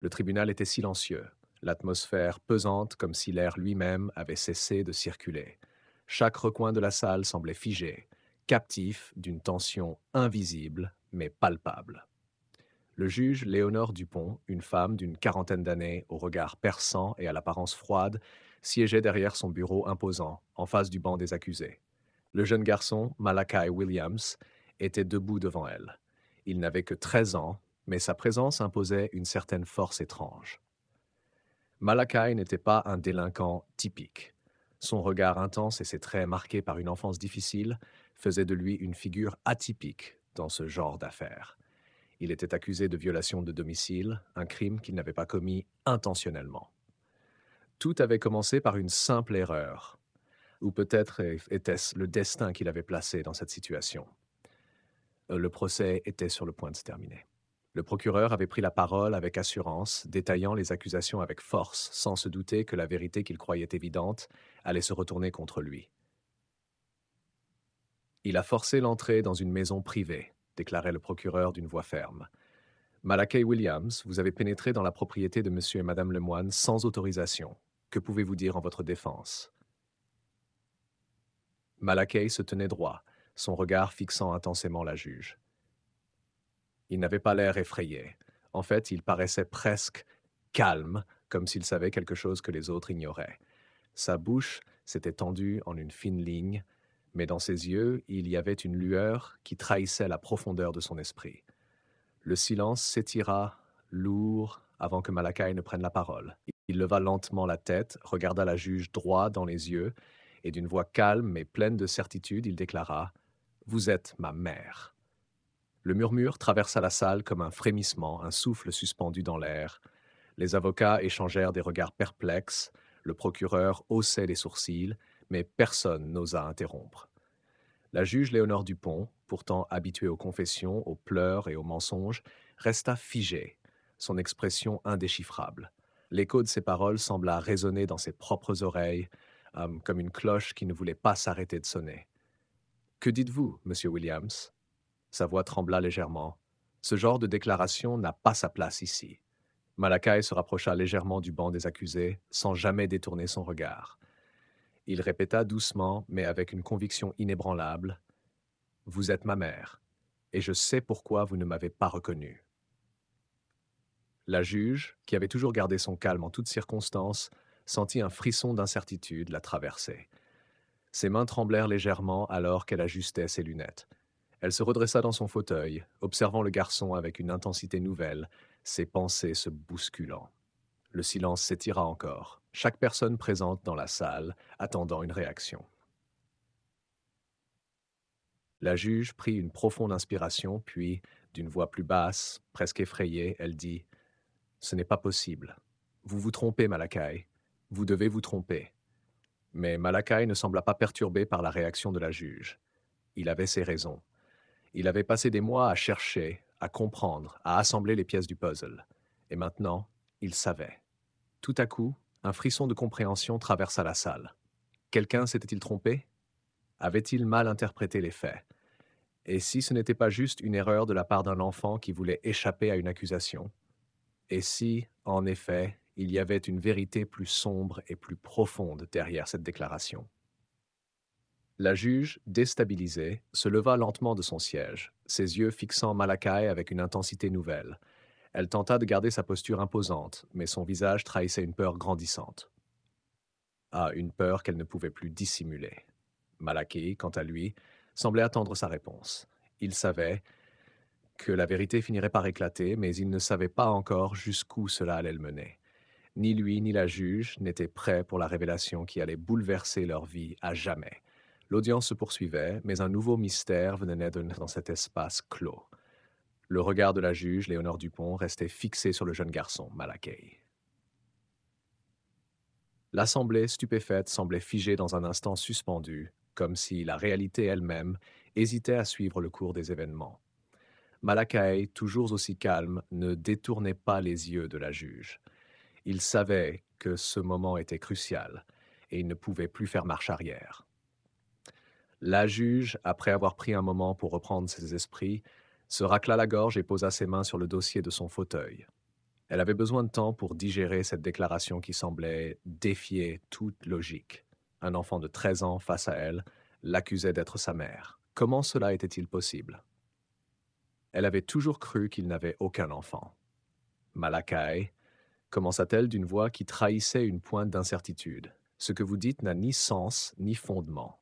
Le tribunal était silencieux, l'atmosphère pesante comme si l'air lui-même avait cessé de circuler. Chaque recoin de la salle semblait figé, captif d'une tension invisible mais palpable. Le juge Léonore Dupont, une femme d'une quarantaine d'années, au regard perçant et à l'apparence froide, siégeait derrière son bureau imposant, en face du banc des accusés. Le jeune garçon, Malachi Williams, était debout devant elle. Il n'avait que 13 ans, mais sa présence imposait une certaine force étrange. Malachi n'était pas un délinquant typique. Son regard intense et ses traits marqués par une enfance difficile faisaient de lui une figure atypique dans ce genre d'affaires. Il était accusé de violation de domicile, un crime qu'il n'avait pas commis intentionnellement. Tout avait commencé par une simple erreur, ou peut-être était-ce le destin qui l'avait placé dans cette situation. Le procès était sur le point de se terminer. Le procureur avait pris la parole avec assurance, détaillant les accusations avec force, sans se douter que la vérité qu'il croyait évidente allait se retourner contre lui. Il a forcé l'entrée dans une maison privée, déclarait le procureur d'une voix ferme. Malachi Williams, vous avez pénétré dans la propriété de monsieur et madame Lemoine sans autorisation. Que pouvez-vous dire en votre défense? Malachi se tenait droit, son regard fixant intensément la juge. Il n'avait pas l'air effrayé. En fait, il paraissait presque calme, comme s'il savait quelque chose que les autres ignoraient. Sa bouche s'était tendue en une fine ligne, mais dans ses yeux, il y avait une lueur qui trahissait la profondeur de son esprit. Le silence s'étira, lourd, avant que Malachi ne prenne la parole. Il leva lentement la tête, regarda la juge droit dans les yeux, et d'une voix calme mais pleine de certitude, il déclara « Vous êtes ma mère ». Le murmure traversa la salle comme un frémissement, un souffle suspendu dans l'air. Les avocats échangèrent des regards perplexes, le procureur haussait les sourcils, mais personne n'osa interrompre. La juge Léonore Dupont, pourtant habituée aux confessions, aux pleurs et aux mensonges, resta figée, son expression indéchiffrable. L'écho de ses paroles sembla résonner dans ses propres oreilles, comme une cloche qui ne voulait pas s'arrêter de sonner. Que dites-vous, monsieur Williams? Sa voix trembla légèrement. Ce genre de déclaration n'a pas sa place ici. Malachi se rapprocha légèrement du banc des accusés, sans jamais détourner son regard. Il répéta doucement, mais avec une conviction inébranlable, « Vous êtes ma mère, et je sais pourquoi vous ne m'avez pas reconnu. » La juge, qui avait toujours gardé son calme en toutes circonstances, sentit un frisson d'incertitude la traverser. Ses mains tremblèrent légèrement alors qu'elle ajustait ses lunettes. Elle se redressa dans son fauteuil, observant le garçon avec une intensité nouvelle, ses pensées se bousculant. Le silence s'étira encore, chaque personne présente dans la salle attendant une réaction. La juge prit une profonde inspiration, puis, d'une voix plus basse, presque effrayée, elle dit « Ce n'est pas possible. Vous vous trompez, Malachi. Vous devez vous tromper. » Mais Malachi ne sembla pas perturbé par la réaction de la juge. Il avait ses raisons. Il avait passé des mois à chercher, à comprendre, à assembler les pièces du puzzle. Et maintenant, il savait. Tout à coup, un frisson de compréhension traversa la salle. Quelqu'un s'était-il trompé? Avait-il mal interprété les faits? Et si ce n'était pas juste une erreur de la part d'un enfant qui voulait échapper à une accusation? Et si, en effet, il y avait une vérité plus sombre et plus profonde derrière cette déclaration? La juge, déstabilisée, se leva lentement de son siège, ses yeux fixant Malachi avec une intensité nouvelle. Elle tenta de garder sa posture imposante, mais son visage trahissait une peur grandissante. Ah, une peur qu'elle ne pouvait plus dissimuler. Malachi, quant à lui, semblait attendre sa réponse. Il savait que la vérité finirait par éclater, mais il ne savait pas encore jusqu'où cela allait le mener. Ni lui ni la juge n'étaient prêts pour la révélation qui allait bouleverser leur vie à jamais. L'audience se poursuivait, mais un nouveau mystère venait naître dans cet espace clos. Le regard de la juge, Léonore Dupont, restait fixé sur le jeune garçon, Malachi. L'assemblée stupéfaite semblait figée dans un instant suspendu, comme si la réalité elle-même hésitait à suivre le cours des événements. Malachi, toujours aussi calme, ne détournait pas les yeux de la juge. Il savait que ce moment était crucial, et il ne pouvait plus faire marche arrière. La juge, après avoir pris un moment pour reprendre ses esprits, se racla la gorge et posa ses mains sur le dossier de son fauteuil. Elle avait besoin de temps pour digérer cette déclaration qui semblait défier toute logique. Un enfant de 13 ans face à elle l'accusait d'être sa mère. Comment cela était-il possible? Elle avait toujours cru qu'il n'avait aucun enfant. Malakai, commença-t-elle d'une voix qui trahissait une pointe d'incertitude. Ce que vous dites n'a ni sens ni fondement.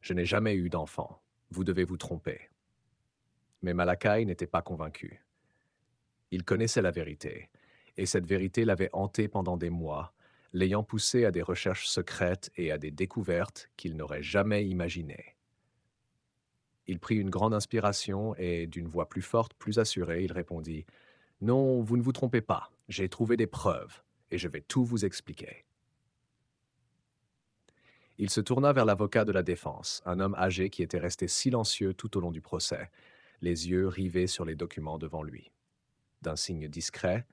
Je n'ai jamais eu d'enfant. Vous devez vous tromper. Mais Malakai n'était pas convaincu. Il connaissait la vérité, et cette vérité l'avait hanté pendant des mois, l'ayant poussé à des recherches secrètes et à des découvertes qu'il n'aurait jamais imaginées. Il prit une grande inspiration et, d'une voix plus forte, plus assurée, il répondit « Non, vous ne vous trompez pas, j'ai trouvé des preuves, et je vais tout vous expliquer. » Il se tourna vers l'avocat de la défense, un homme âgé qui était resté silencieux tout au long du procès, les yeux rivés sur les documents devant lui. D'un signe discret,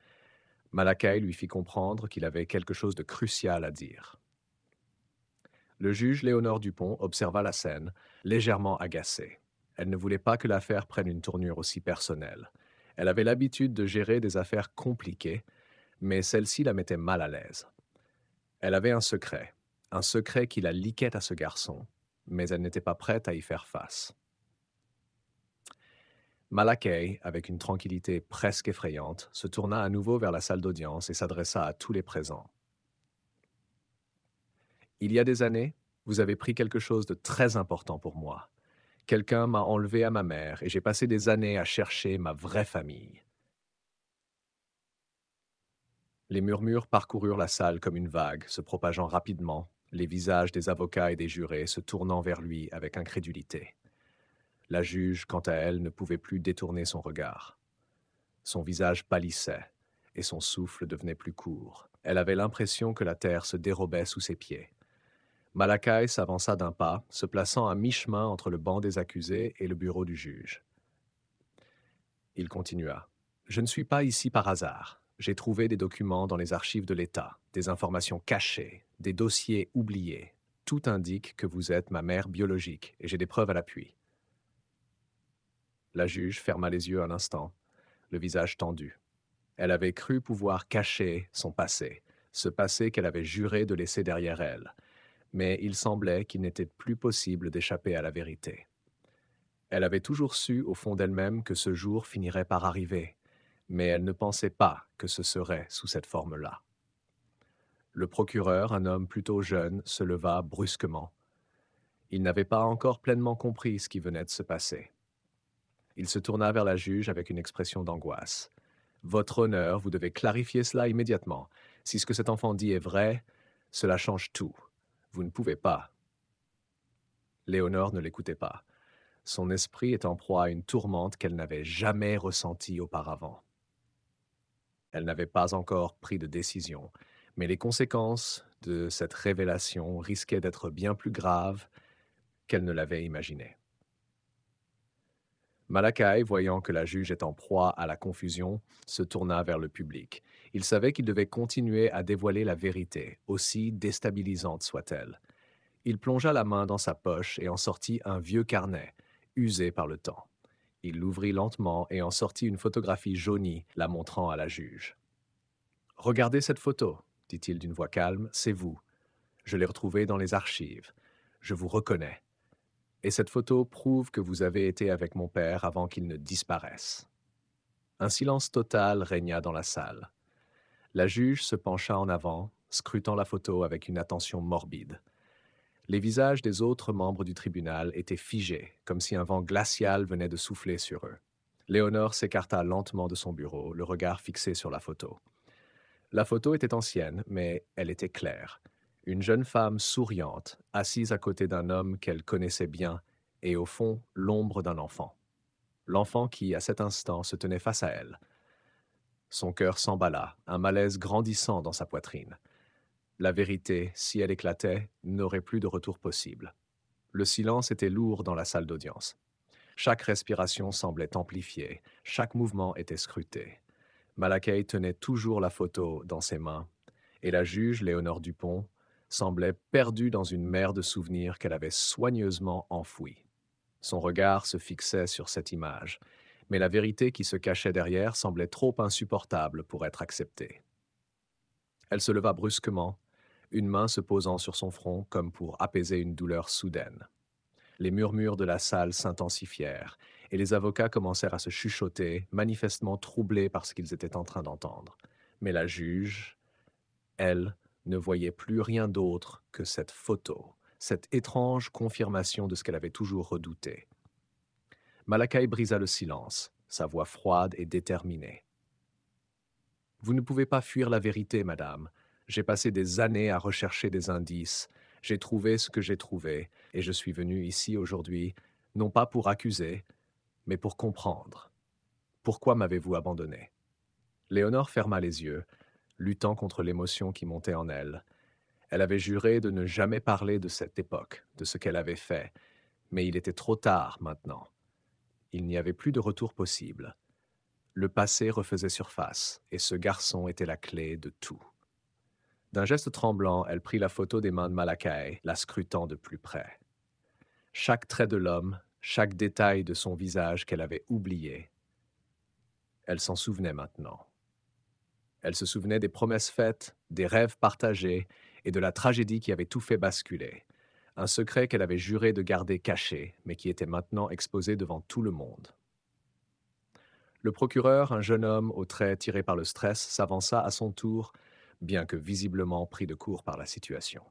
Malakai lui fit comprendre qu'il avait quelque chose de crucial à dire. Le juge Léonore Dupont observa la scène, légèrement agacée. Elle ne voulait pas que l'affaire prenne une tournure aussi personnelle. Elle avait l'habitude de gérer des affaires compliquées, mais celle-ci la mettait mal à l'aise. Elle avait un secret qui la liquait à ce garçon, mais elle n'était pas prête à y faire face. Malakai, avec une tranquillité presque effrayante, se tourna à nouveau vers la salle d'audience et s'adressa à tous les présents. Il y a des années, vous avez pris quelque chose de très important pour moi. Quelqu'un m'a enlevé à ma mère et j'ai passé des années à chercher ma vraie famille. Les murmures parcoururent la salle comme une vague, se propageant rapidement, les visages des avocats et des jurés se tournant vers lui avec incrédulité. La juge, quant à elle, ne pouvait plus détourner son regard. Son visage pâlissait et son souffle devenait plus court. Elle avait l'impression que la terre se dérobait sous ses pieds. Malakai s'avança d'un pas, se plaçant à mi-chemin entre le banc des accusés et le bureau du juge. Il continua. « Je ne suis pas ici par hasard. J'ai trouvé des documents dans les archives de l'État, des informations cachées, des dossiers oubliés. Tout indique que vous êtes ma mère biologique et j'ai des preuves à l'appui. » La juge ferma les yeux un instant, le visage tendu. Elle avait cru pouvoir cacher son passé, ce passé qu'elle avait juré de laisser derrière elle. Mais il semblait qu'il n'était plus possible d'échapper à la vérité. Elle avait toujours su au fond d'elle-même que ce jour finirait par arriver, mais elle ne pensait pas que ce serait sous cette forme-là. Le procureur, un homme plutôt jeune, se leva brusquement. Il n'avait pas encore pleinement compris ce qui venait de se passer. Il se tourna vers la juge avec une expression d'angoisse. « Votre honneur, vous devez clarifier cela immédiatement. Si ce que cet enfant dit est vrai, cela change tout. Vous ne pouvez pas. » Léonore ne l'écoutait pas. Son esprit est en proie à une tourmente qu'elle n'avait jamais ressentie auparavant. Elle n'avait pas encore pris de décision, mais les conséquences de cette révélation risquaient d'être bien plus graves qu'elle ne l'avait imaginé. Malakai, voyant que la juge est en proie à la confusion, se tourna vers le public. Il savait qu'il devait continuer à dévoiler la vérité, aussi déstabilisante soit-elle. Il plongea la main dans sa poche et en sortit un vieux carnet, usé par le temps. Il l'ouvrit lentement et en sortit une photographie jaunie, la montrant à la juge. « Regardez cette photo, dit-il d'une voix calme, c'est vous. Je l'ai retrouvée dans les archives. Je vous reconnais. Et cette photo prouve que vous avez été avec mon père avant qu'il ne disparaisse. » Un silence total régna dans la salle. La juge se pencha en avant, scrutant la photo avec une attention morbide. Les visages des autres membres du tribunal étaient figés, comme si un vent glacial venait de souffler sur eux. Léonore s'écarta lentement de son bureau, le regard fixé sur la photo. La photo était ancienne, mais elle était claire. Une jeune femme souriante, assise à côté d'un homme qu'elle connaissait bien, et au fond, l'ombre d'un enfant. L'enfant qui, à cet instant, se tenait face à elle. Son cœur s'emballa, un malaise grandissant dans sa poitrine. La vérité, si elle éclatait, n'aurait plus de retour possible. Le silence était lourd dans la salle d'audience. Chaque respiration semblait amplifiée, chaque mouvement était scruté. Malakai tenait toujours la photo dans ses mains, et la juge, Léonore Dupont, semblait perdue dans une mer de souvenirs qu'elle avait soigneusement enfouis. Son regard se fixait sur cette image, mais la vérité qui se cachait derrière semblait trop insupportable pour être acceptée. Elle se leva brusquement, une main se posant sur son front comme pour apaiser une douleur soudaine. Les murmures de la salle s'intensifièrent, et les avocats commencèrent à se chuchoter, manifestement troublés par ce qu'ils étaient en train d'entendre. Mais la juge, elle, ne voyait plus rien d'autre que cette photo, cette étrange confirmation de ce qu'elle avait toujours redouté. Malakai brisa le silence, sa voix froide et déterminée. Vous ne pouvez pas fuir la vérité, madame. J'ai passé des années à rechercher des indices. J'ai trouvé ce que j'ai trouvé, et je suis venu ici aujourd'hui, non pas pour accuser, mais pour comprendre. Pourquoi m'avez-vous abandonné? Léonore ferma les yeux, luttant contre l'émotion qui montait en elle. Elle avait juré de ne jamais parler de cette époque, de ce qu'elle avait fait, mais il était trop tard maintenant. Il n'y avait plus de retour possible. Le passé refaisait surface, et ce garçon était la clé de tout. D'un geste tremblant, elle prit la photo des mains de Malakai, la scrutant de plus près. Chaque trait de l'homme, chaque détail de son visage qu'elle avait oublié. Elle s'en souvenait maintenant. Elle se souvenait des promesses faites, des rêves partagés et de la tragédie qui avait tout fait basculer. Un secret qu'elle avait juré de garder caché, mais qui était maintenant exposé devant tout le monde. Le procureur, un jeune homme aux traits tirés par le stress, s'avança à son tour, bien que visiblement pris de court par la situation.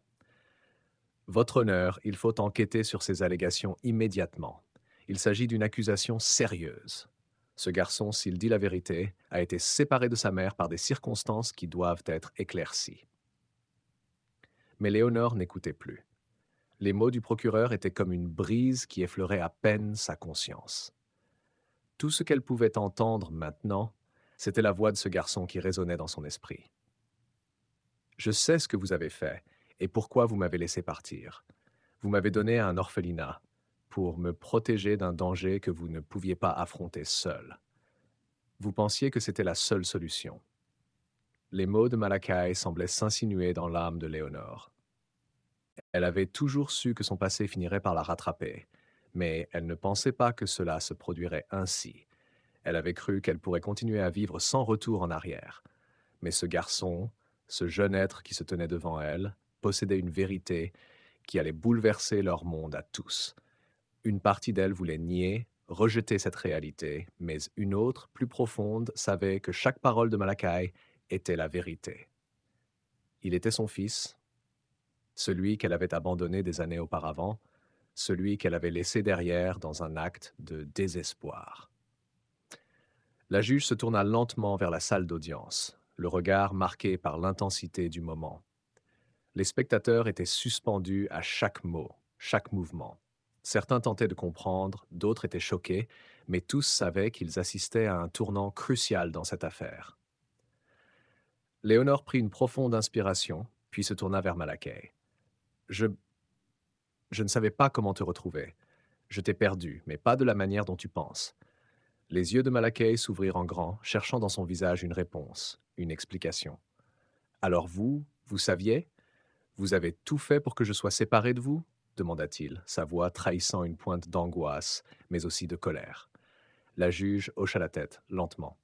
Votre honneur, il faut enquêter sur ces allégations immédiatement. Il s'agit d'une accusation sérieuse. Ce garçon, s'il dit la vérité, a été séparé de sa mère par des circonstances qui doivent être éclaircies. Mais Léonore n'écoutait plus. Les mots du procureur étaient comme une brise qui effleurait à peine sa conscience. Tout ce qu'elle pouvait entendre maintenant, c'était la voix de ce garçon qui résonnait dans son esprit. Je sais ce que vous avez fait et pourquoi vous m'avez laissé partir. Vous m'avez donné un orphelinat pour me protéger d'un danger que vous ne pouviez pas affronter seul. Vous pensiez que c'était la seule solution. Les mots de Malakai semblaient s'insinuer dans l'âme de Léonore. Elle avait toujours su que son passé finirait par la rattraper, mais elle ne pensait pas que cela se produirait ainsi. Elle avait cru qu'elle pourrait continuer à vivre sans retour en arrière. Mais ce garçon, ce jeune être qui se tenait devant elle, possédait une vérité qui allait bouleverser leur monde à tous. Une partie d'elle voulait nier, rejeter cette réalité, mais une autre, plus profonde, savait que chaque parole de Malakai était la vérité. Il était son fils, celui qu'elle avait abandonné des années auparavant, celui qu'elle avait laissé derrière dans un acte de désespoir. La juge se tourna lentement vers la salle d'audience, le regard marqué par l'intensité du moment. Les spectateurs étaient suspendus à chaque mot, chaque mouvement. Certains tentaient de comprendre, d'autres étaient choqués, mais tous savaient qu'ils assistaient à un tournant crucial dans cette affaire. Léonore prit une profonde inspiration, puis se tourna vers Malakai. Je ne savais pas comment te retrouver. Je t'ai perdu, mais pas de la manière dont tu penses. » Les yeux de Malakai s'ouvrirent en grand, cherchant dans son visage une réponse, une explication. « Alors vous saviez? Vous avez tout fait pour que je sois séparé de vous? » demanda-t-il, sa voix trahissant une pointe d'angoisse, mais aussi de colère. La juge hocha la tête, lentement.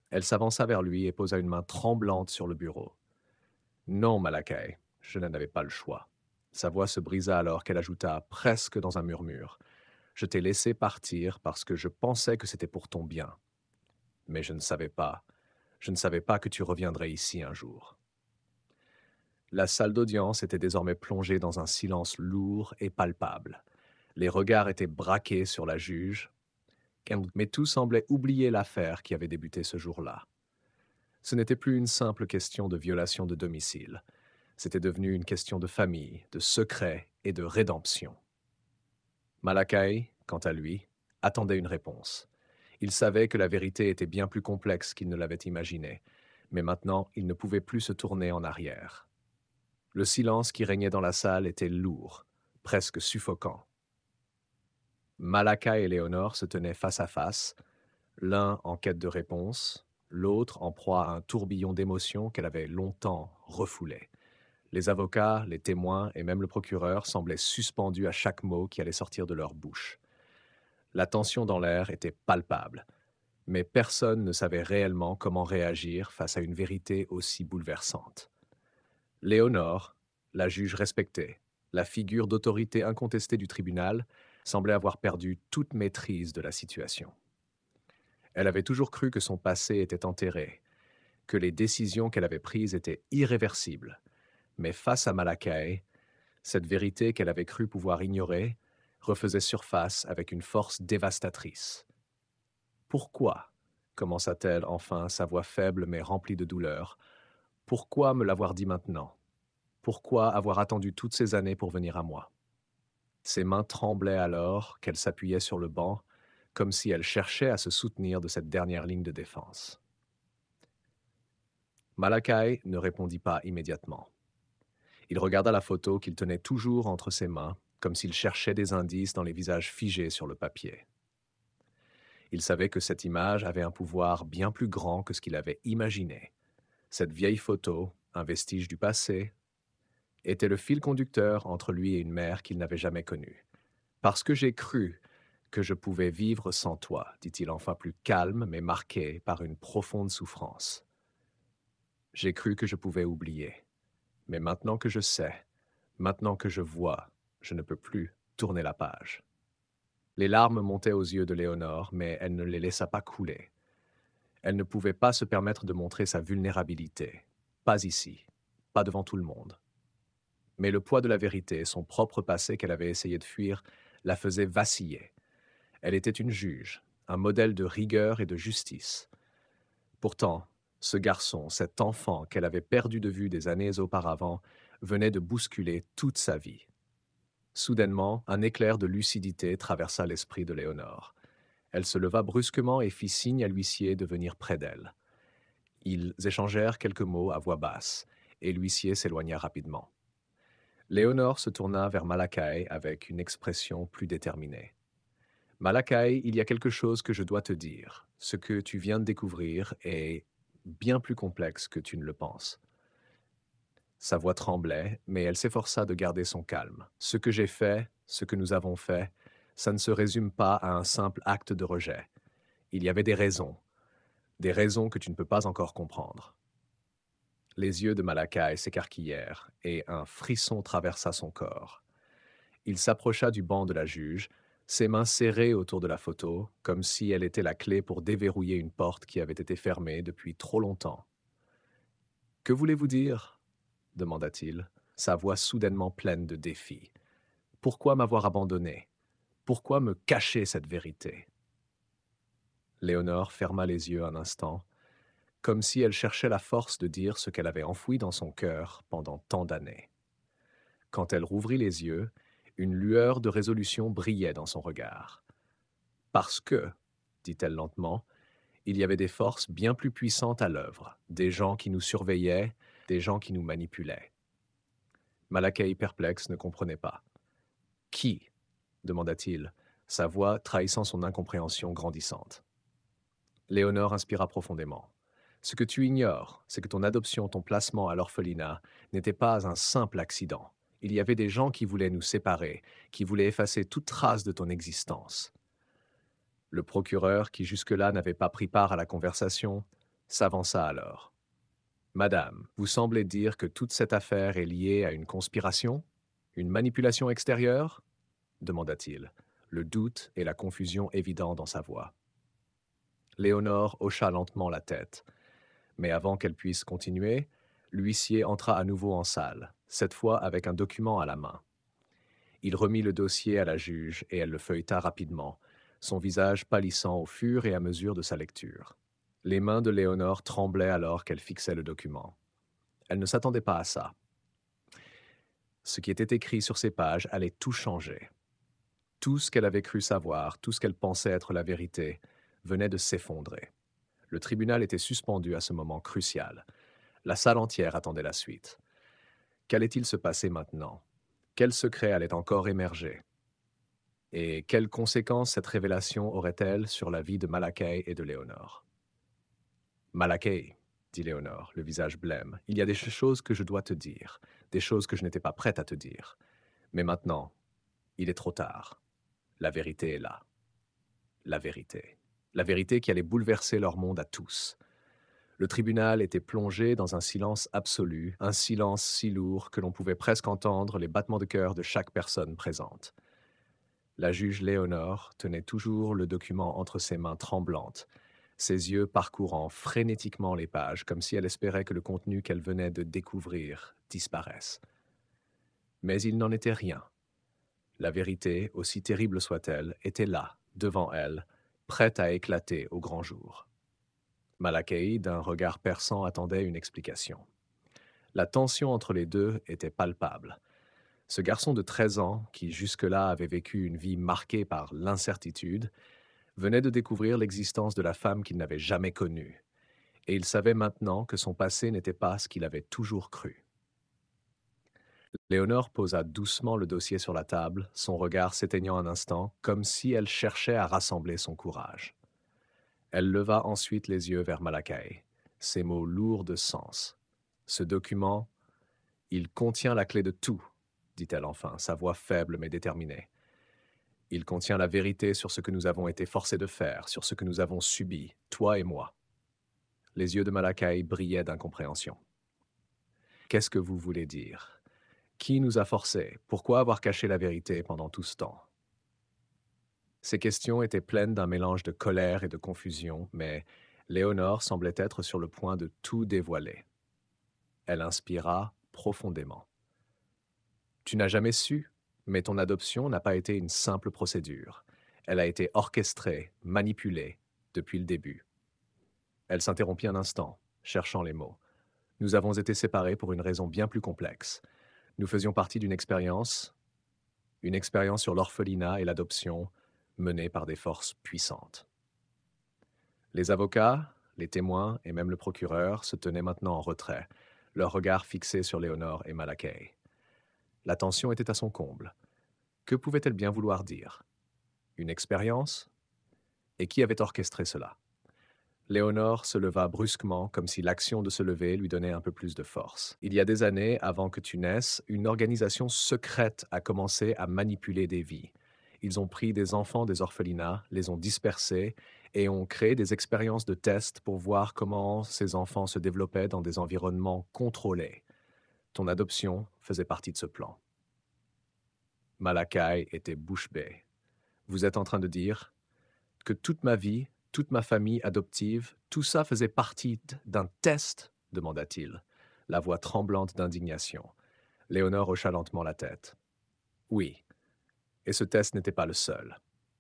Elle s'avança vers lui et posa une main tremblante sur le bureau. « Non, Malakai, je n'en avais pas le choix. » Sa voix se brisa alors qu'elle ajouta, presque dans un murmure. « Je t'ai laissé partir parce que je pensais que c'était pour ton bien. Mais je ne savais pas que tu reviendrais ici un jour. » La salle d'audience était désormais plongée dans un silence lourd et palpable. Les regards étaient braqués sur la juge, mais tout semblait oublier l'affaire qui avait débuté ce jour-là. Ce n'était plus une simple question de violation de domicile. C'était devenu une question de famille, de secret et de rédemption. Malakai, quant à lui, attendait une réponse. Il savait que la vérité était bien plus complexe qu'il ne l'avait imaginé, mais maintenant il ne pouvait plus se tourner en arrière. Le silence qui régnait dans la salle était lourd, presque suffocant. Malakai et Léonore se tenaient face à face, l'un en quête de réponse, l'autre en proie à un tourbillon d'émotions qu'elle avait longtemps refoulé. Les avocats, les témoins et même le procureur semblaient suspendus à chaque mot qui allait sortir de leur bouche. La tension dans l'air était palpable, mais personne ne savait réellement comment réagir face à une vérité aussi bouleversante. Léonore, la juge respectée, la figure d'autorité incontestée du tribunal, semblait avoir perdu toute maîtrise de la situation. Elle avait toujours cru que son passé était enterré, que les décisions qu'elle avait prises étaient irréversibles. Mais face à Malakai, cette vérité qu'elle avait cru pouvoir ignorer refaisait surface avec une force dévastatrice. Pourquoi commença-t-elle enfin, sa voix faible mais remplie de douleur. Pourquoi me l'avoir dit maintenant? Pourquoi avoir attendu toutes ces années pour venir à moi? Ses mains tremblaient alors qu'elle s'appuyait sur le banc, comme si elle cherchait à se soutenir de cette dernière ligne de défense. Malakai ne répondit pas immédiatement. Il regarda la photo qu'il tenait toujours entre ses mains, comme s'il cherchait des indices dans les visages figés sur le papier. Il savait que cette image avait un pouvoir bien plus grand que ce qu'il avait imaginé. Cette vieille photo, un vestige du passé, était le fil conducteur entre lui et une mère qu'il n'avait jamais connue. Parce que j'ai cru que je pouvais vivre sans toi, dit-il enfin plus calme mais marqué par une profonde souffrance. J'ai cru que je pouvais oublier. Mais maintenant que je sais, maintenant que je vois, je ne peux plus tourner la page. Les larmes montaient aux yeux de Léonore, mais elle ne les laissa pas couler. Elle ne pouvait pas se permettre de montrer sa vulnérabilité. Pas ici, pas devant tout le monde. Mais le poids de la vérité, son propre passé qu'elle avait essayé de fuir, la faisait vaciller. Elle était une juge, un modèle de rigueur et de justice. Pourtant, ce garçon, cet enfant qu'elle avait perdu de vue des années auparavant, venait de bousculer toute sa vie. Soudainement, un éclair de lucidité traversa l'esprit de Léonore. Elle se leva brusquement et fit signe à l'huissier de venir près d'elle. Ils échangèrent quelques mots à voix basse, et l'huissier s'éloigna rapidement. Léonore se tourna vers Malakai avec une expression plus déterminée. Malakai, il y a quelque chose que je dois te dire. Ce que tu viens de découvrir est bien plus complexe que tu ne le penses. Sa voix tremblait, mais elle s'efforça de garder son calme. Ce que j'ai fait, ce que nous avons fait, ça ne se résume pas à un simple acte de rejet. Il y avait des raisons que tu ne peux pas encore comprendre. Les yeux de Malakai s'écarquillèrent et un frisson traversa son corps. Il s'approcha du banc de la juge, ses mains serrées autour de la photo, comme si elle était la clé pour déverrouiller une porte qui avait été fermée depuis trop longtemps. « Que voulez-vous dire ?» demanda-t-il, sa voix soudainement pleine de défi. « Pourquoi m'avoir abandonné? Pourquoi me cacher cette vérité ?» Léonore ferma les yeux un instant, comme si elle cherchait la force de dire ce qu'elle avait enfoui dans son cœur pendant tant d'années. Quand elle rouvrit les yeux, une lueur de résolution brillait dans son regard. « Parce que, dit-elle lentement, il y avait des forces bien plus puissantes à l'œuvre, des gens qui nous surveillaient, des gens qui nous manipulaient. » Malakai, perplexe, ne comprenait pas. « Qui ?» demanda-t-il, sa voix trahissant son incompréhension grandissante. Léonore inspira profondément. « Ce que tu ignores, c'est que ton adoption, ton placement à l'orphelinat n'était pas un simple accident. Il y avait des gens qui voulaient nous séparer, qui voulaient effacer toute trace de ton existence. » Le procureur, qui jusque-là n'avait pas pris part à la conversation, s'avança alors. « Madame, vous semblez dire que toute cette affaire est liée à une conspiration? Une manipulation extérieure ?» demanda-t-il, le doute et la confusion évidents dans sa voix. Léonore hocha lentement la tête, mais avant qu'elle puisse continuer, l'huissier entra à nouveau en salle, cette fois avec un document à la main. Il remit le dossier à la juge et elle le feuilleta rapidement, son visage pâlissant au fur et à mesure de sa lecture. Les mains de Léonore tremblaient alors qu'elle fixait le document. Elle ne s'attendait pas à ça. Ce qui était écrit sur ces pages allait tout changer. Tout ce qu'elle avait cru savoir, tout ce qu'elle pensait être la vérité, venait de s'effondrer. Le tribunal était suspendu à ce moment crucial. La salle entière attendait la suite. Qu'allait-il se passer maintenant? Quel secret allait encore émerger? Et quelles conséquences cette révélation aurait-elle sur la vie de Malakai et de Léonore? « Malakai, dit Léonore, le visage blême, il y a des choses que je dois te dire, des choses que je n'étais pas prête à te dire. Mais maintenant, il est trop tard. La vérité est là. » la vérité. La vérité qui allait bouleverser leur monde à tous. Le tribunal était plongé dans un silence absolu, un silence si lourd que l'on pouvait presque entendre les battements de cœur de chaque personne présente. La juge Léonore tenait toujours le document entre ses mains tremblantes, ses yeux parcourant frénétiquement les pages comme si elle espérait que le contenu qu'elle venait de découvrir disparaisse. Mais il n'en était rien. La vérité, aussi terrible soit-elle, était là, devant elle, prête à éclater au grand jour. Malakai, d'un regard perçant, attendait une explication. La tension entre les deux était palpable. Ce garçon de 13 ans, qui jusque-là avait vécu une vie marquée par l'incertitude, venait de découvrir l'existence de la femme qu'il n'avait jamais connue, et il savait maintenant que son passé n'était pas ce qu'il avait toujours cru. Léonore posa doucement le dossier sur la table, son regard s'éteignant un instant, comme si elle cherchait à rassembler son courage. Elle leva ensuite les yeux vers Malakai, ses mots lourds de sens. Ce document, il contient la clé de tout, dit-elle enfin, sa voix faible mais déterminée. Il contient la vérité sur ce que nous avons été forcés de faire, sur ce que nous avons subi, toi et moi. Les yeux de Malakai brillaient d'incompréhension. Qu'est-ce que vous voulez dire? Qui nous a forcés? Pourquoi avoir caché la vérité pendant tout ce temps? Ces questions étaient pleines d'un mélange de colère et de confusion, mais Léonore semblait être sur le point de tout dévoiler. Elle inspira profondément. Tu n'as jamais su, mais ton adoption n'a pas été une simple procédure. Elle a été orchestrée, manipulée, depuis le début. Elle s'interrompit un instant, cherchant les mots. Nous avons été séparés pour une raison bien plus complexe. Nous faisions partie d'une expérience sur l'orphelinat et l'adoption, menée par des forces puissantes. Les avocats, les témoins et même le procureur se tenaient maintenant en retrait, leurs regards fixés sur Léonore et Malakai. La tension était à son comble. Que pouvait-elle bien vouloir dire? Une expérience? Et qui avait orchestré cela? Léonore se leva brusquement, comme si l'action de se lever lui donnait un peu plus de force. Il y a des années, avant que tu naisses, une organisation secrète a commencé à manipuler des vies. Ils ont pris des enfants des orphelinats, les ont dispersés et ont créé des expériences de tests pour voir comment ces enfants se développaient dans des environnements contrôlés. Ton adoption faisait partie de ce plan. Malakai était bouche bée. Vous êtes en train de dire que toute ma vie, toute ma famille adoptive, tout ça faisait partie d'un test? Demanda-t-il, la voix tremblante d'indignation. Léonore hocha lentement la tête. Oui, et ce test n'était pas le seul.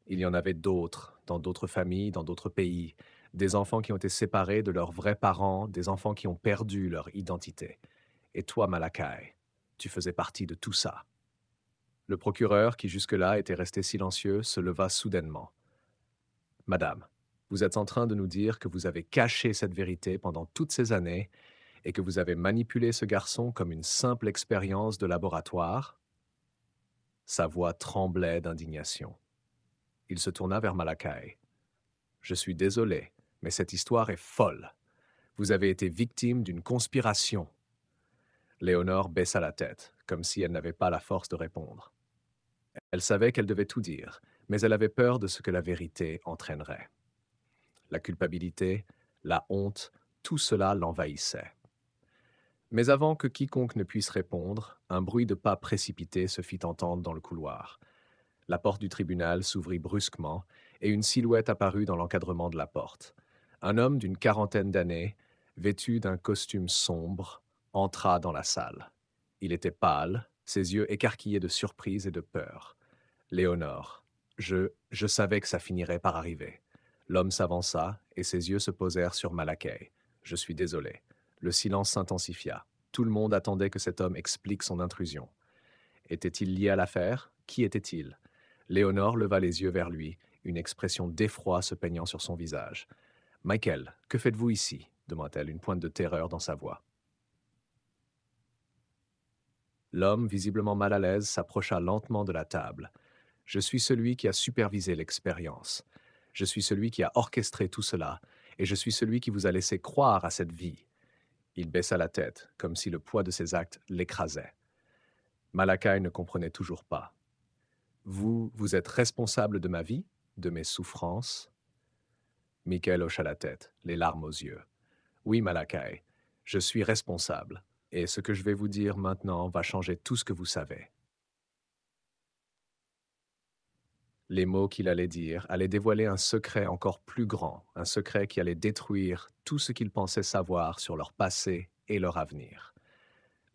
Il y en avait d'autres, dans d'autres familles, dans d'autres pays, des enfants qui ont été séparés de leurs vrais parents, des enfants qui ont perdu leur identité. Et toi, Malakai, tu faisais partie de tout ça. Le procureur, qui jusque-là était resté silencieux, se leva soudainement. Madame, vous êtes en train de nous dire que vous avez caché cette vérité pendant toutes ces années et que vous avez manipulé ce garçon comme une simple expérience de laboratoire? Sa voix tremblait d'indignation. Il se tourna vers Malakai. Je suis désolé, mais cette histoire est folle. Vous avez été victime d'une conspiration. Léonore baissa la tête, comme si elle n'avait pas la force de répondre. Elle savait qu'elle devait tout dire, mais elle avait peur de ce que la vérité entraînerait. La culpabilité, la honte, tout cela l'envahissait. Mais avant que quiconque ne puisse répondre, un bruit de pas précipité se fit entendre dans le couloir. La porte du tribunal s'ouvrit brusquement et une silhouette apparut dans l'encadrement de la porte. Un homme d'une quarantaine d'années, vêtu d'un costume sombre, entra dans la salle. Il était pâle, ses yeux écarquillés de surprise et de peur. Léonore, je savais que ça finirait par arriver. L'homme s'avança et ses yeux se posèrent sur Malakai. Je suis désolé. Le silence s'intensifia. Tout le monde attendait que cet homme explique son intrusion. Était-il lié à l'affaire? Qui était-il? Léonore leva les yeux vers lui, une expression d'effroi se peignant sur son visage. « Michael, que faites-vous ici » demanda-t-elle, une pointe de terreur dans sa voix. L'homme, visiblement mal à l'aise, s'approcha lentement de la table. « Je suis celui qui a supervisé l'expérience. Je suis celui qui a orchestré tout cela, et je suis celui qui vous a laissé croire à cette vie. » Il baissa la tête, comme si le poids de ses actes l'écrasait. Malakai ne comprenait toujours pas. « Vous êtes responsable de ma vie » De mes souffrances? Michael hocha la tête, les larmes aux yeux. Oui, Malakai, je suis responsable, et ce que je vais vous dire maintenant va changer tout ce que vous savez. Les mots qu'il allait dire allaient dévoiler un secret encore plus grand, un secret qui allait détruire tout ce qu'ils pensaient savoir sur leur passé et leur avenir.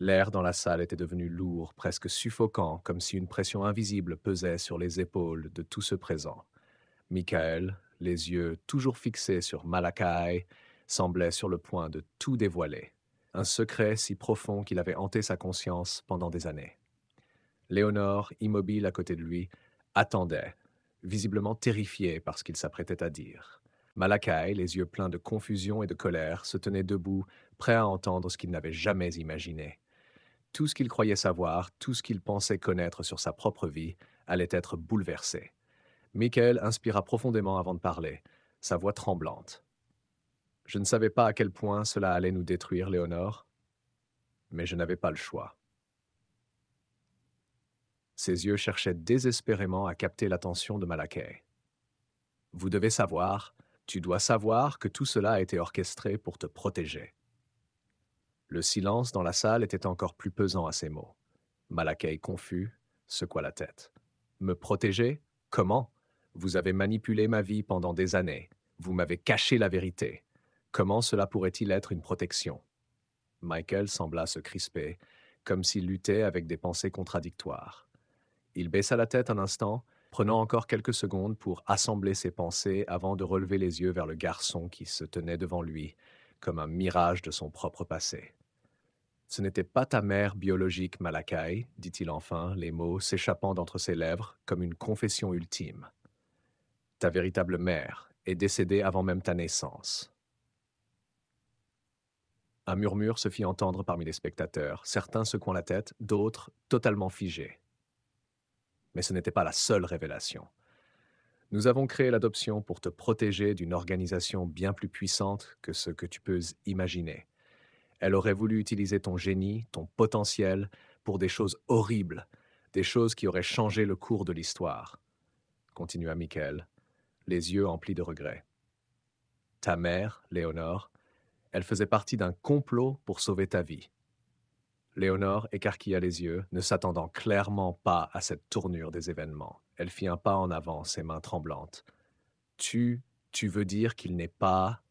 L'air dans la salle était devenu lourd, presque suffocant, comme si une pression invisible pesait sur les épaules de tous ceux présents. Michael, les yeux toujours fixés sur Malakai, semblait sur le point de tout dévoiler. Un secret si profond qu'il avait hanté sa conscience pendant des années. Léonore, immobile à côté de lui, attendait, visiblement terrifiée par ce qu'il s'apprêtait à dire. Malakai, les yeux pleins de confusion et de colère, se tenait debout, prêt à entendre ce qu'il n'avait jamais imaginé. Tout ce qu'il croyait savoir, tout ce qu'il pensait connaître sur sa propre vie, allait être bouleversé. Michael inspira profondément avant de parler, sa voix tremblante. Je ne savais pas à quel point cela allait nous détruire, Léonore, mais je n'avais pas le choix. Ses yeux cherchaient désespérément à capter l'attention de Malakai. Vous devez savoir, tu dois savoir que tout cela a été orchestré pour te protéger. Le silence dans la salle était encore plus pesant à ces mots. Malakai, confus, secoua la tête. Me protéger? Comment? Vous avez manipulé ma vie pendant des années. Vous m'avez caché la vérité. Comment cela pourrait-il être une protection? Michael sembla se crisper, comme s'il luttait avec des pensées contradictoires. Il baissa la tête un instant, prenant encore quelques secondes pour assembler ses pensées avant de relever les yeux vers le garçon qui se tenait devant lui, comme un mirage de son propre passé. Ce n'était pas ta mère biologique, Malakai, dit-il enfin, les mots s'échappant d'entre ses lèvres comme une confession ultime. Ta véritable mère est décédée avant même ta naissance. Un murmure se fit entendre parmi les spectateurs, certains secouant la tête, d'autres totalement figés. Mais ce n'était pas la seule révélation. Nous avons créé l'adoption pour te protéger d'une organisation bien plus puissante que ce que tu peux imaginer. Elle aurait voulu utiliser ton génie, ton potentiel, pour des choses horribles, des choses qui auraient changé le cours de l'histoire, continua Michael, les yeux emplis de regret. Ta mère, Léonore, elle faisait partie d'un complot pour sauver ta vie. Léonore écarquilla les yeux, ne s'attendant clairement pas à cette tournure des événements. Elle fit un pas en avant, ses mains tremblantes. Tu veux dire qu'il n'est pas,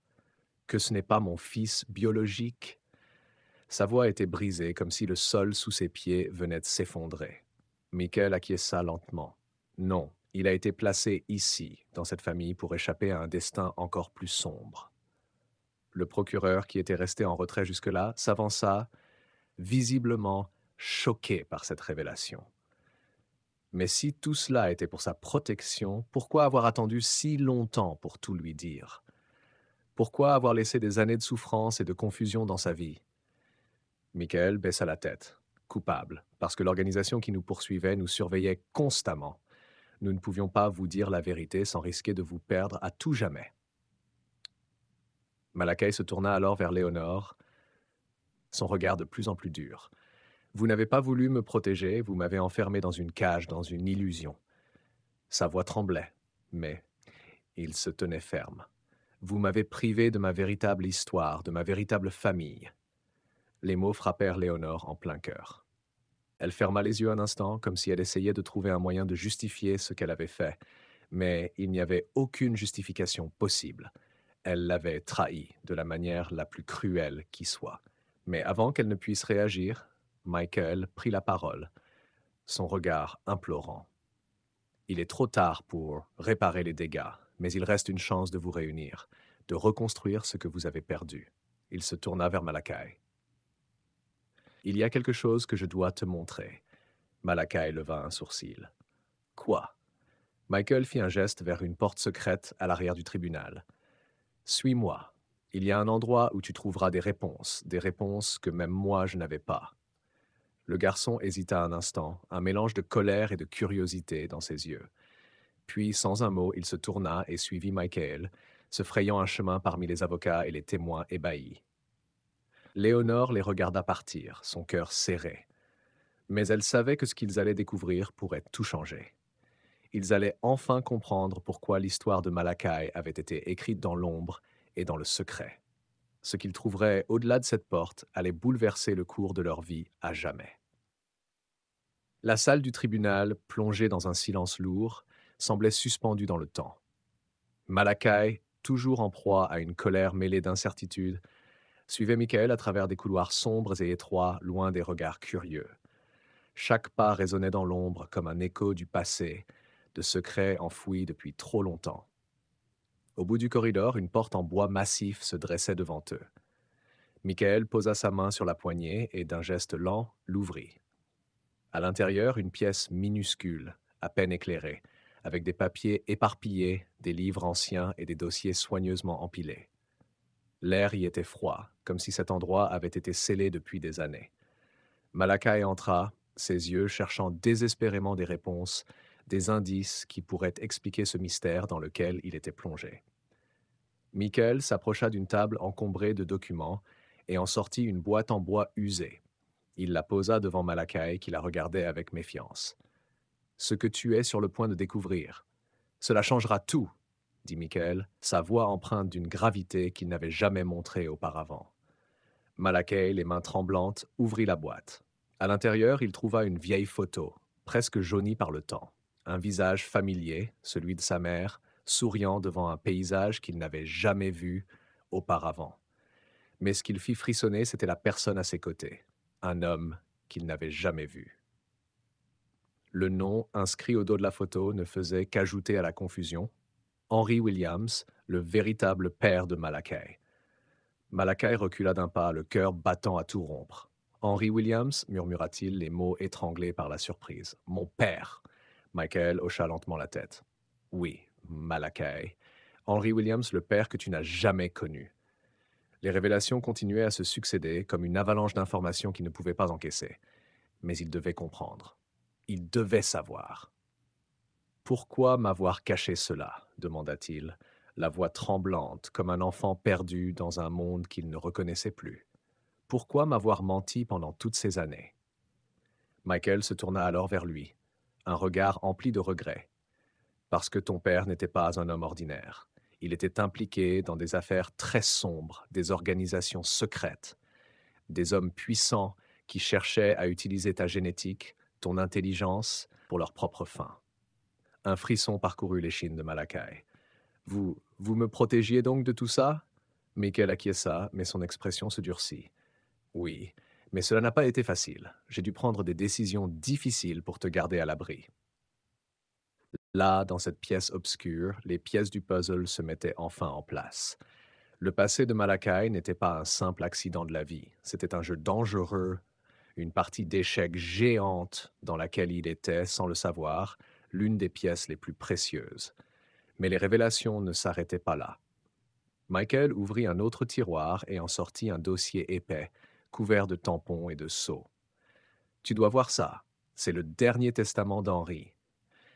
que ce n'est pas mon fils biologique? Sa voix était brisée, comme si le sol sous ses pieds venait de s'effondrer. Michael acquiesça lentement. Non, il a été placé ici, dans cette famille, pour échapper à un destin encore plus sombre. Le procureur, qui était resté en retrait jusque-là, s'avança, visiblement choqué par cette révélation. Mais si tout cela était pour sa protection, pourquoi avoir attendu si longtemps pour tout lui dire? Pourquoi avoir laissé des années de souffrance et de confusion dans sa vie? Michael baissa la tête, coupable, parce que l'organisation qui nous poursuivait nous surveillait constamment. Nous ne pouvions pas vous dire la vérité sans risquer de vous perdre à tout jamais. Malakai se tourna alors vers Léonore, son regard de plus en plus dur. Vous n'avez pas voulu me protéger, vous m'avez enfermé dans une cage, dans une illusion. Sa voix tremblait, mais il se tenait ferme. Vous m'avez privé de ma véritable histoire, de ma véritable famille. Les mots frappèrent Léonore en plein cœur. Elle ferma les yeux un instant, comme si elle essayait de trouver un moyen de justifier ce qu'elle avait fait, mais il n'y avait aucune justification possible. Elle l'avait trahi de la manière la plus cruelle qui soit. Mais avant qu'elle ne puisse réagir, Michael prit la parole, son regard implorant. Il est trop tard pour réparer les dégâts, mais il reste une chance de vous réunir, de reconstruire ce que vous avez perdu. Il se tourna vers Malakai. Il y a quelque chose que je dois te montrer. Malakai leva un sourcil. Quoi? Michael fit un geste vers une porte secrète à l'arrière du tribunal. Suis-moi. Il y a un endroit où tu trouveras des réponses que même moi je n'avais pas. Le garçon hésita un instant, un mélange de colère et de curiosité dans ses yeux. Puis, sans un mot, il se tourna et suivit Michael, se frayant un chemin parmi les avocats et les témoins ébahis. Léonore les regarda partir, son cœur serré. Mais elle savait que ce qu'ils allaient découvrir pourrait tout changer. Ils allaient enfin comprendre pourquoi l'histoire de Malakai avait été écrite dans l'ombre et dans le secret. Ce qu'ils trouveraient au-delà de cette porte allait bouleverser le cours de leur vie à jamais. La salle du tribunal, plongée dans un silence lourd, semblait suspendue dans le temps. Malakai, toujours en proie à une colère mêlée d'incertitude, suivait Michael à travers des couloirs sombres et étroits, loin des regards curieux. Chaque pas résonnait dans l'ombre comme un écho du passé, de secrets enfouis depuis trop longtemps. Au bout du corridor, une porte en bois massif se dressait devant eux. Michael posa sa main sur la poignée et, d'un geste lent, l'ouvrit. À l'intérieur, une pièce minuscule, à peine éclairée, avec des papiers éparpillés, des livres anciens et des dossiers soigneusement empilés. L'air y était froid, comme si cet endroit avait été scellé depuis des années. Malakai entra, ses yeux cherchant désespérément des réponses, des indices qui pourraient expliquer ce mystère dans lequel il était plongé. Michael s'approcha d'une table encombrée de documents et en sortit une boîte en bois usée. Il la posa devant Malakai qui la regardait avec méfiance. Ce que tu es sur le point de découvrir. Cela changera tout, dit Michael, sa voix empreinte d'une gravité qu'il n'avait jamais montrée auparavant. Malakai, les mains tremblantes, ouvrit la boîte. À l'intérieur, il trouva une vieille photo, presque jaunie par le temps. Un visage familier, celui de sa mère, souriant devant un paysage qu'il n'avait jamais vu auparavant. Mais ce qu'il fit frissonner, c'était la personne à ses côtés, un homme qu'il n'avait jamais vu. Le nom, inscrit au dos de la photo, ne faisait qu'ajouter à la confusion. Henry Williams, le véritable père de Malakai. Malakai recula d'un pas, le cœur battant à tout rompre. Henry Williams, murmura-t-il, les mots étranglés par la surprise. Mon père. Michael hocha lentement la tête. Oui, Malakai. Henry Williams, le père que tu n'as jamais connu. Les révélations continuaient à se succéder comme une avalanche d'informations qu'il ne pouvait pas encaisser. Mais il devait comprendre. Il devait savoir. Pourquoi m'avoir caché cela demanda-t-il, la voix tremblante comme un enfant perdu dans un monde qu'il ne reconnaissait plus. Pourquoi m'avoir menti pendant toutes ces années? Michael se tourna alors vers lui, un regard empli de regret. Parce que ton père n'était pas un homme ordinaire. Il était impliqué dans des affaires très sombres, des organisations secrètes, des hommes puissants qui cherchaient à utiliser ta génétique, ton intelligence, pour leurs propres fins. Un frisson parcourut l'échine de Malakai. Vous me protégiez donc de tout ça? Michael acquiesça, mais son expression se durcit. Oui, mais cela n'a pas été facile. J'ai dû prendre des décisions difficiles pour te garder à l'abri. Là, dans cette pièce obscure, les pièces du puzzle se mettaient enfin en place. Le passé de Malakai n'était pas un simple accident de la vie. C'était un jeu dangereux, une partie d'échecs géante dans laquelle il était, sans le savoir, l'une des pièces les plus précieuses. Mais les révélations ne s'arrêtaient pas là. Michael ouvrit un autre tiroir et en sortit un dossier épais, couvert de tampons et de sceaux. Tu dois voir ça. C'est le dernier testament d'Henri.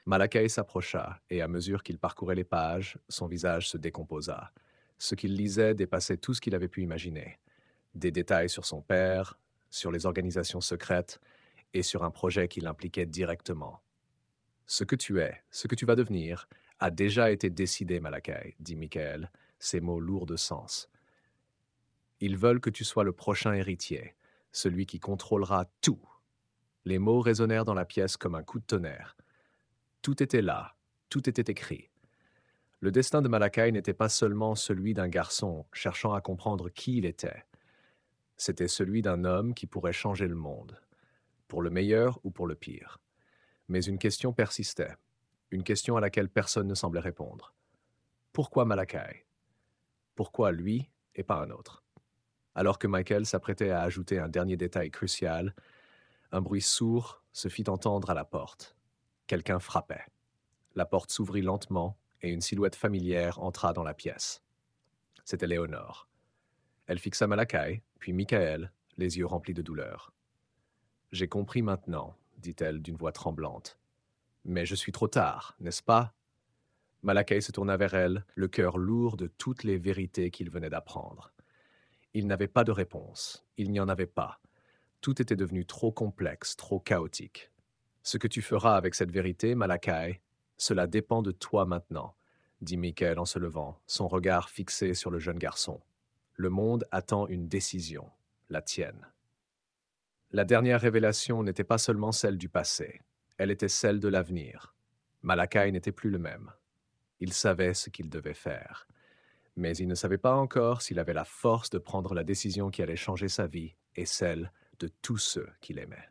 Malakai s'approcha, et à mesure qu'il parcourait les pages, son visage se décomposa. Ce qu'il lisait dépassait tout ce qu'il avait pu imaginer. Des détails sur son père, sur les organisations secrètes, et sur un projet qui l'impliquait directement. Ce que tu es, ce que tu vas devenir, a déjà été décidé, Malakai, dit Michael, ses mots lourds de sens. Ils veulent que tu sois le prochain héritier, celui qui contrôlera tout. Les mots résonnèrent dans la pièce comme un coup de tonnerre. Tout était là, tout était écrit. Le destin de Malakai n'était pas seulement celui d'un garçon cherchant à comprendre qui il était. C'était celui d'un homme qui pourrait changer le monde, pour le meilleur ou pour le pire. Mais une question persistait, une question à laquelle personne ne semblait répondre. Pourquoi Malakai? Pourquoi lui et pas un autre? Alors que Michael s'apprêtait à ajouter un dernier détail crucial, un bruit sourd se fit entendre à la porte. Quelqu'un frappait. La porte s'ouvrit lentement et une silhouette familière entra dans la pièce. C'était Léonore. Elle fixa Malakai, puis Michael, les yeux remplis de douleur. « J'ai compris maintenant, dit-elle d'une voix tremblante. Mais je suis trop tard, n'est-ce pas? Malakai se tourna vers elle, le cœur lourd de toutes les vérités qu'il venait d'apprendre. Il n'avait pas de réponse, il n'y en avait pas. Tout était devenu trop complexe, trop chaotique. Ce que tu feras avec cette vérité, Malakai, Cela dépend de toi maintenant, dit Michael en se levant, son regard fixé sur le jeune garçon. Le monde attend une décision, la tienne. La dernière révélation n'était pas seulement celle du passé, elle était celle de l'avenir. Malakai n'était plus le même. Il savait ce qu'il devait faire, mais il ne savait pas encore s'il avait la force de prendre la décision qui allait changer sa vie et celle de tous ceux qu'il aimait.